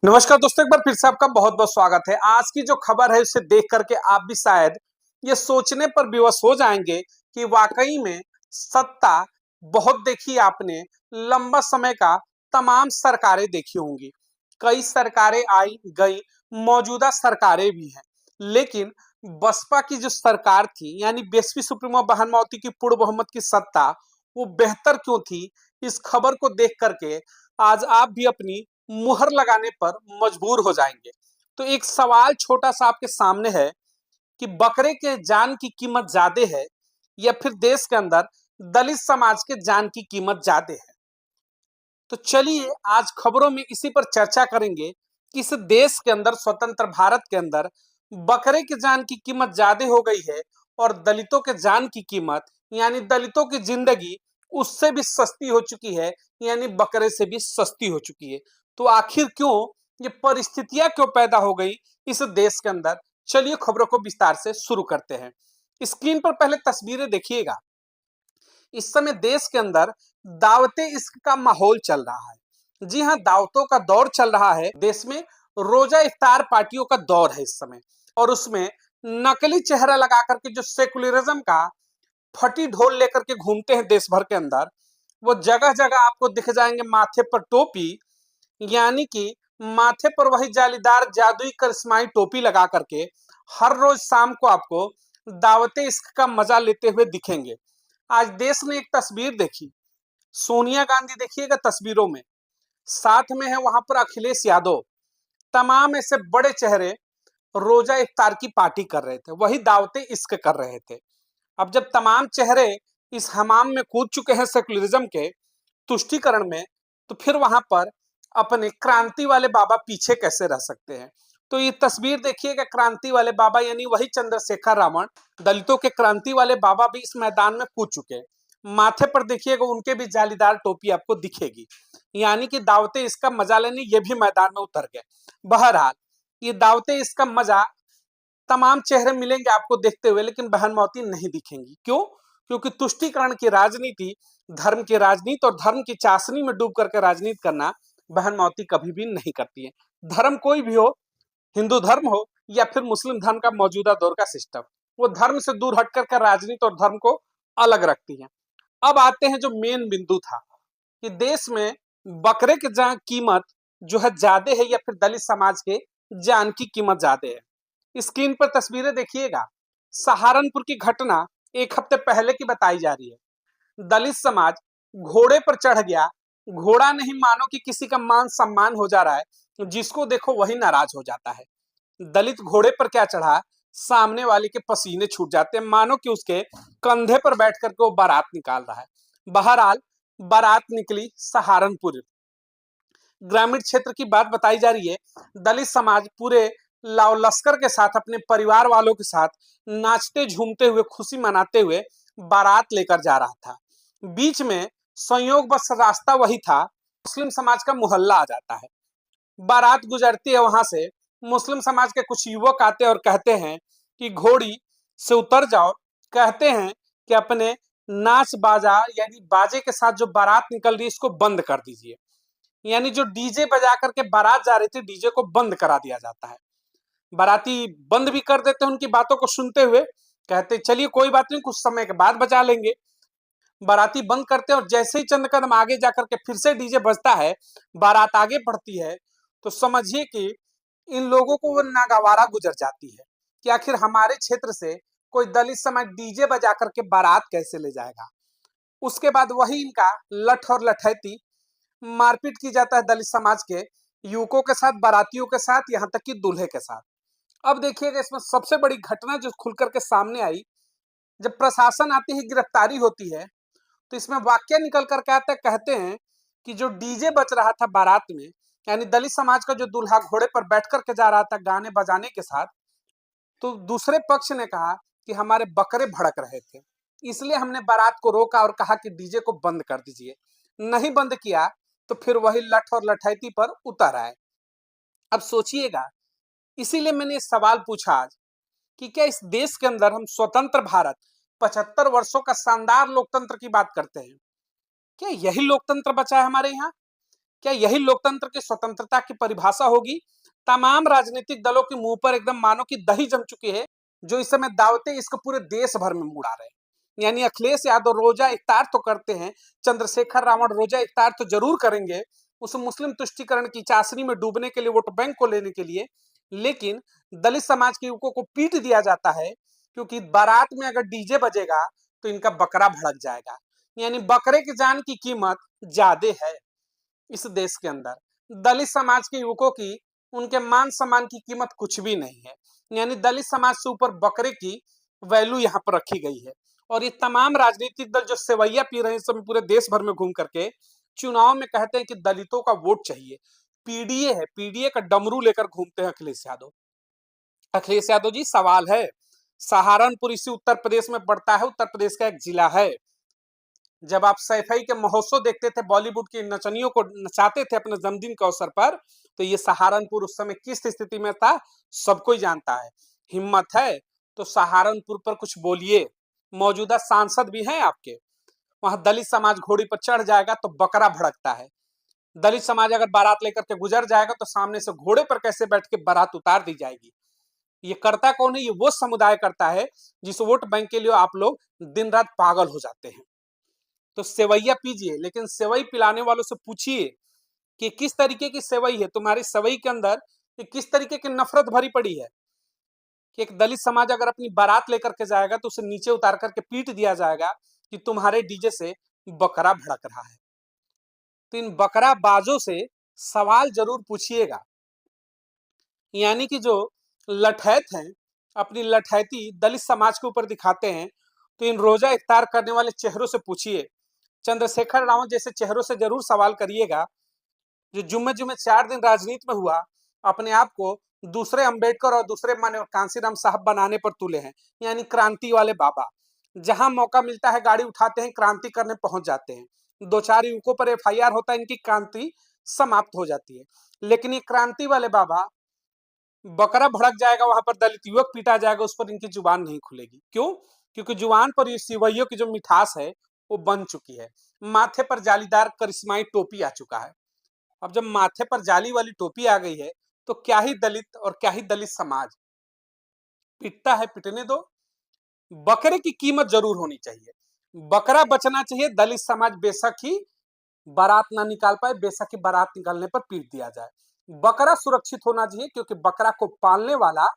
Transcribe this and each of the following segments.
नमस्कार दोस्तों, एक बार फिर से आपका बहुत बहुत स्वागत है। आज की जो खबर है उसे देख करके आप भी शायद ये सोचने पर विवश हो जाएंगे कि वाकई में सत्ता बहुत देखी आपने, लंबा समय का तमाम सरकारें देखी होंगी। कई सरकारें आई गई, मौजूदा सरकारें भी हैं, लेकिन बसपा की जो सरकार थी यानी बीएसपी सुप्रीमो बहन माओवादी की पूर्ण बहुमत की सत्ता, वो बेहतर क्यों थी? इस खबर को देख करके आज आप भी अपनी मुहर लगाने पर मजबूर हो जाएंगे। तो एक सवाल छोटा सा आपके सामने है कि बकरे के जान की कीमत ज्यादा है या फिर देश के अंदर दलित समाज के जान की कीमत ज्यादा है? तो चलिए आज खबरों में इसी पर चर्चा करेंगे कि इस देश के अंदर, स्वतंत्र भारत के अंदर, बकरे के जान की कीमत ज्यादा हो गई है और दलितों के जान की कीमत यानी दलितों की जिंदगी उससे भी सस्ती हो चुकी है, यानी बकरे से भी सस्ती हो चुकी है। तो आखिर क्यों, ये परिस्थितियां क्यों पैदा हो गई इस देश के अंदर? चलिए खबरों को विस्तार से शुरू करते हैं। स्क्रीन पर पहले तस्वीरें देखिएगा। इस समय देश के अंदर दावते इश्क का माहौल चल रहा है। जी हाँ, दावतों का दौर चल रहा है देश में। रोजा इफ्तार पार्टियों का दौर है इस समय, और उसमें नकली चेहरा लगा करके जो सेकुलरिज्म का फटी ढोल लेकर के घूमते हैं देश भर के अंदर, वो जगह जगह आपको दिख जाएंगे माथे पर टोपी, यानी कि माथे पर वही जालीदार जादुई करिश्माई टोपी लगा करके हर रोज शाम को आपको दावते इश्क का मजा लेते हुए दिखेंगे। आज देश ने एक तस्वीर देखी, सोनिया गांधी देखिएगा तस्वीरों में, साथ में है वहां पर अखिलेश यादव। तमाम ऐसे बड़े चेहरे रोजा इफ्तार की पार्टी कर रहे थे, वही दावते इश्क कर रहे थे। अब जब तमाम चेहरे इस हमाम में कूद चुके हैं सेकुलरिज्म के तुष्टीकरण में, तो फिर वहां पर अपने क्रांति वाले बाबा पीछे कैसे रह सकते हैं? तो ये तस्वीर देखिएगा, क्रांति वाले बाबा यानी वही चंद्रशेखर रावण, दलितों के क्रांति वाले बाबा भी इस मैदान में कूद चुके हैं। माथे पर देखिएगा उनके भी जालीदार टोपी आपको दिखेगी, यानी कि दावते इसका मजा लेने ये भी मैदान में उतर गए। बहरहाल ये दावते इसका मजा तमाम चेहरे मिलेंगे आपको देखते हुए, लेकिन बहन मौती नहीं दिखेंगी। क्यों? क्योंकि तुष्टीकरण की राजनीति, धर्म की राजनीति और धर्म की चाशनी में डूब करके राजनीति करना बहन मौती कभी भी नहीं करती है। धर्म कोई भी हो, हिंदू धर्म हो या फिर मुस्लिम धर्म का मौजूदा दौर का सिस्टम, वो धर्म से दूर हट करके राजनीति और धर्म को अलग रखती है। अब आते हैं जो मेन बिंदु था कि देश में बकरे के जहाँ कीमत जो है ज्यादा है या फिर दलित समाज के जान की कीमत ज्यादा है। स्क्रीन पर तस्वीरें देखिएगा। सहारनपुर की घटना एक हफ्ते पहले की बताई जा रही है। दलित समाज घोड़े पर चढ़ गया, घोड़ा नहीं मानो कि किसी का मान सम्मान हो जा रहा है, जिसको देखो वही नाराज हो जाता है। दलित घोड़े पर क्या चढ़ा, सामने वाले के पसीने छूट जाते हैं, मानो कि उसके कंधे पर बैठ करके वो बारात निकाल रहा है। बहरहाल बारात निकली सहारनपुर ग्रामीण क्षेत्र की बात बताई जा रही है। दलित समाज पूरे लाव लश्कर के साथ, अपने परिवार वालों के साथ नाचते झूमते हुए, खुशी मनाते हुए बारात लेकर जा रहा था। बीच में संयोग बस रास्ता वही था, मुस्लिम समाज का मोहल्ला आ जाता है। बारात गुजरती है वहां से, मुस्लिम समाज के कुछ युवक आते हैं और कहते हैं कि घोड़ी से उतर जाओ। कहते हैं कि अपने नाच बाजा यानी बाजे के साथ जो बारात निकल रही है इसको बंद कर दीजिए। यानी जो डीजे बजा करके बारात जा रही थी, डीजे को बंद करा दिया जाता है। बाराती बंद भी कर देते हैं उनकी बातों को सुनते हुए, कहते चलिए कोई बात नहीं, कुछ समय के बाद बजा लेंगे। बाराती बंद करते हैं और जैसे ही चंद कदम आगे जाकर के फिर से डीजे बजता है, बारात आगे बढ़ती है, तो समझिए कि इन लोगों को वो नागवारा गुजर जाती है कि आखिर हमारे क्षेत्र से कोई दलित समाज डीजे बजा करके बारात कैसे ले जाएगा। उसके बाद वही इनका लठ और लठैती मारपीट की जाता है दलित समाज के युवकों के साथ, बारातियों के साथ, यहाँ तक कि दूल्हे के साथ। अब देखिएगा इसमें सबसे बड़ी घटना जो खुल करके सामने आई, जब प्रशासन आती है, गिरफ्तारी होती है, तो इसमें वाक्य निकल करके आता है। कहते हैं कि जो डीजे बज रहा था बारात में, यानी दलित समाज का जो दूल्हा घोड़े पर बैठ करके जा रहा था गाने बजाने के साथ, तो दूसरे पक्ष ने कहा कि हमारे बकरे भड़क रहे थे, इसलिए हमने बारात को रोका और कहा कि डीजे को बंद कर दीजिए। नहीं बंद किया तो फिर वही लठ और लठैती पर उतर आए। अब सोचिएगा, इसीलिए मैंने ये सवाल पूछा आज कि क्या इस देश के अंदर, हम स्वतंत्र भारत 75 वर्षों का शानदार लोकतंत्र की बात करते हैं, क्या यही लोकतंत्र बचा है हमारे यहाँ? क्या यही लोकतंत्र की स्वतंत्रता की परिभाषा होगी? तमाम राजनीतिक दलों के मुंह पर एकदम मानो कि दही जम चुकी है, जो इस समय दावते इसको पूरे देश भर में उड़ा रहे हैं। यानी अखिलेश यादव रोजा इफ्तार तो करते हैं, चंद्रशेखर रावण रोजा इफ्तार तो जरूर करेंगे उस मुस्लिम तुष्टीकरण की चाशनी में डूबने के लिए, वोट बैंक को लेने के लिए, लेकिन दलित समाज के युवकों को पीट दिया जाता है, क्योंकि बारात में अगर डीजे बजेगा तो इनका बकरा भड़क जाएगा। यानी बकरे की जान की कीमत ज्यादा है इस देश के अंदर। दलित समाज के युवकों की, उनके मान सम्मान की कीमत कुछ भी नहीं है। यानी दलित समाज से ऊपर बकरे की वैल्यू यहाँ पर रखी गई है। और ये तमाम राजनीतिक दल जो सेवैया पी रहे हैं इस समय पूरे देश भर में घूम करके चुनाव में कहते हैं कि दलितों का वोट चाहिए। पीडीए है, पीडीए का डमरू लेकर घूमते हैं अखिलेश यादव। अखिलेश यादव जी, सवाल है, सहारनपुर इसी उत्तर प्रदेश में पड़ता है, उत्तर प्रदेश का एक जिला है। जब आप सैफई के महोत्सव देखते थे, बॉलीवुड की नचनियों को नचाते थे अपने जन्मदिन के अवसर पर, तो ये सहारनपुर उस समय किस स्थिति में था सबको ही जानता है। हिम्मत है तो सहारनपुर पर कुछ बोलिए। मौजूदा सांसद भी हैं आपके, वहां दलित समाज घोड़ी पर चढ़ जाएगा तो बकरा भड़कता है। दलित समाज अगर बारात लेकर के गुजर जाएगा तो सामने से घोड़े पर कैसे बैठ के बारात उतार दी जाएगी। ये करता कौन है? ये वो समुदाय करता है जिस वोट बैंक के लिए आप लोग दिन रात पागल हो जाते हैं। तो सेवैया पीजिए, लेकिन सेवई पिलाने वालों से पूछिए कि किस तरीके की सेवई है तुम्हारी सेवई के अंदर, कि किस तरीके की नफरत भरी पड़ी है कि एक दलित समाज अगर अपनी बारात लेकर के जाएगा तो उसे नीचे उतार करके पीट दिया जाएगा कि तुम्हारे डीजे से बकरा भड़क रहा है। तो इन बकरा बाजों से सवाल जरूर पूछिएगा। यानी कि जो लठैत हैं, अपनी लठैती दलित समाज के ऊपर दिखाते हैं, तो इन रोजा इफ्तार करने वाले चेहरों से पूछिए, चंद्रशेखर रावण जैसे चेहरों से जरूर सवाल करिएगा, जो जुम्मे जुम्मे 4 दिन राजनीति में हुआ, अपने आप को दूसरे अंबेडकर और दूसरे माननीय कांसीराम साहब बनाने पर तुले हैं। यानी क्रांति वाले बाबा, जहां मौका मिलता है गाड़ी उठाते हैं, क्रांति करने पहुंच जाते हैं। 2-4 युवकों पर एफआईआर होता है, इनकी क्रांति समाप्त हो जाती है। लेकिन ये क्रांति वाले बाबा, बकरा भड़क जाएगा वहां पर, दलित युवक पीटा जाएगा, उस पर इनकी जुबान नहीं खुलेगी। क्यों? क्योंकि जुबान पर ये सिवैयों की जो मिठास है वो बन चुकी है। माथे पर जालीदार करिश्माई टोपी आ चुका है। अब जब माथे पर जाली वाली टोपी आ गई है तो क्या ही दलित और क्या ही दलित समाज, पिटता है पिटने दो। बकरे की कीमत जरूर होनी चाहिए, बकरा बचना चाहिए। दलित समाज बेशक ही बारात ना निकाल पाए, बेशक ही बारात निकालने पर पीट दिया जाए, बकरा सुरक्षित होना चाहिए, क्योंकि बकरा को पालने वाला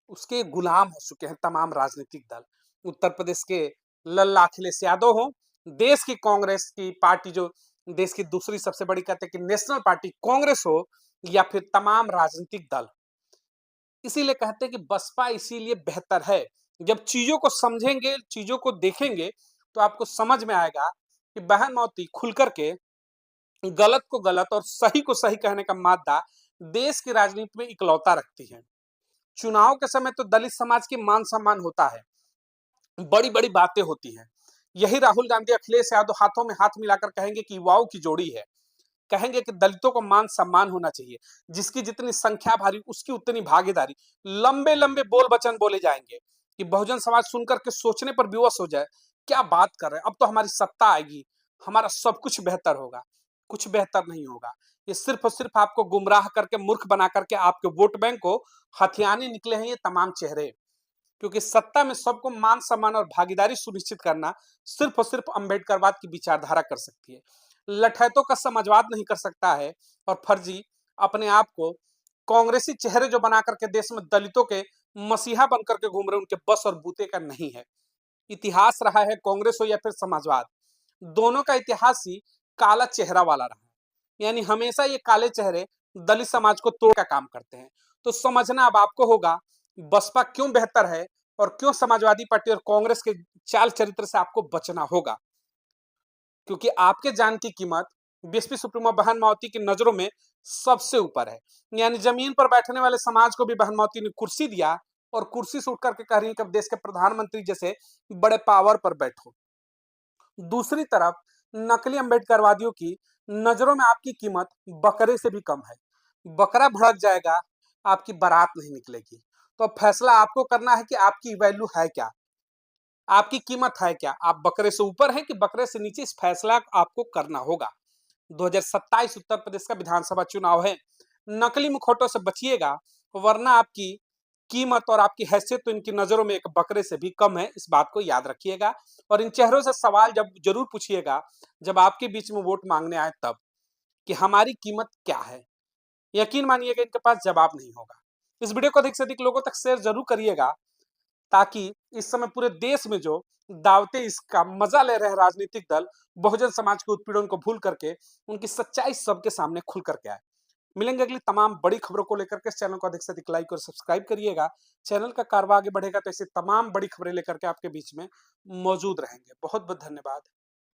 उसके गुलाम हो चुके हैं तमाम राजनीतिक दल। उत्तर प्रदेश के लल्ला अखिलेश यादव हो, देश की कांग्रेस की पार्टी जो देश की दूसरी सबसे बड़ी कहते हैं कि नेशनल पार्टी कांग्रेस हो, या फिर तमाम राजनीतिक दल, इसीलिए कहते हैं कि बसपा इसीलिए बेहतर है। जब चीजों को समझेंगे, चीजों को देखेंगे, तो आपको समझ में आएगा कि बहन मौती खुल करके गलत को गलत और सही को सही कहने का मादा देश की राजनीति में इकलौता रखती है। चुनाव के समय तो दलित समाज की मान सम्मान होता है, बड़ी बड़ी बातें होती हैं। यही राहुल गांधी अखिलेश यादव हाथों में हाथ मिलाकर कहेंगे कि युवाओं की जोड़ी है, कहेंगे कि दलितों को मान सम्मान होना चाहिए, जिसकी जितनी संख्या भारी उसकी उतनी भागीदारी। लंबे लंबे बोल वचन बोले जाएंगे कि बहुजन समाज सुनकर के सोचने पर विवश हो जाए, क्या बात कर रहे हैं, अब तो हमारी सत्ता आएगी, हमारा सब कुछ बेहतर होगा। कुछ बेहतर नहीं होगा। ये सिर्फ और सिर्फ आपको गुमराह करके, मूर्ख बना करके आपके वोट बैंक को हथियाने निकले हैं ये तमाम चेहरे। क्योंकि सत्ता में सबको मान सम्मान और भागीदारी सुनिश्चित करना सिर्फ और सिर्फ अंबेडकरवाद की विचारधारा कर सकती है। लठैतों का समाजवाद नहीं कर सकता है। और फर्जी अपने आप को कांग्रेसी चेहरे जो बना करके देश में दलितों के मसीहा बन करके घूम रहे, उनके बस और बूते का नहीं है। इतिहास रहा है, कांग्रेस हो या फिर समाजवाद, दोनों का इतिहास ही काला चेहरा वाला रहा है। यानी हमेशा ये काले चेहरे दलित समाज को तोड़ का काम करते हैं। तो समझना अब आपको होगा बसपा क्यों बेहतर है और क्यों समाजवादी पार्टी और कांग्रेस के चाल चरित्र से आपको बचना होगा। क्योंकि आपके जान की कीमत बीएसपी सुप्रीमो बहन मावती की नजरों में सबसे ऊपर है। यानी जमीन पर बैठने वाले समाज को भी बहन मावती ने कुर्सी दिया, और कुर्सी से उठ करके कह रही है कि अब देश के प्रधानमंत्री जैसे बड़े पावर पर बैठो। दूसरी तरफ नकली अंबेडकरवादियों की नजरों में आपकी कीमत बकरे से भी कम है। बकरा भड़क जाएगा, आपकी बारात नहीं निकलेगी। तो अब फैसला आपको करना है कि आपकी वैल्यू है क्या, आपकी कीमत है क्या, आप बकरे से ऊपर हैं कि बकरे से नीचे, इस फैसला आपको करना होगा। 2027 उत्तर प्रदेश का विधानसभा चुनाव है। नकली मुखौटों से बचिएगा, वरना आपकी कीमत और आपकी हैसियत तो इनकी नजरों में एक बकरे से भी कम है, इस बात को याद रखिएगा। और इन चेहरों से सवाल जब जरूर पूछिएगा जब आपके बीच में वोट मांगने आए तब, कि हमारी कीमत क्या है। यकीन मानिएगा इनके पास जवाब नहीं होगा। इस वीडियो को अधिक से अधिक लोगों तक शेयर जरूर करिएगा, ताकि इस समय पूरे देश में जो दावते इसका मजा ले रहे हैं राजनीतिक दल, बहुजन समाज के उत्पीड़न को भूल करके उनकी सच्चाई सबके सामने खुल करके आए। मिलेंगे अगली तमाम बड़ी खबरों को लेकर के। इस चैनल को अधिक से अधिक लाइक और सब्सक्राइब करिएगा। चैनल का कारवा आगे बढ़ेगा तो ऐसी तमाम बड़ी खबरें लेकर के आपके बीच में मौजूद रहेंगे। बहुत बहुत धन्यवाद।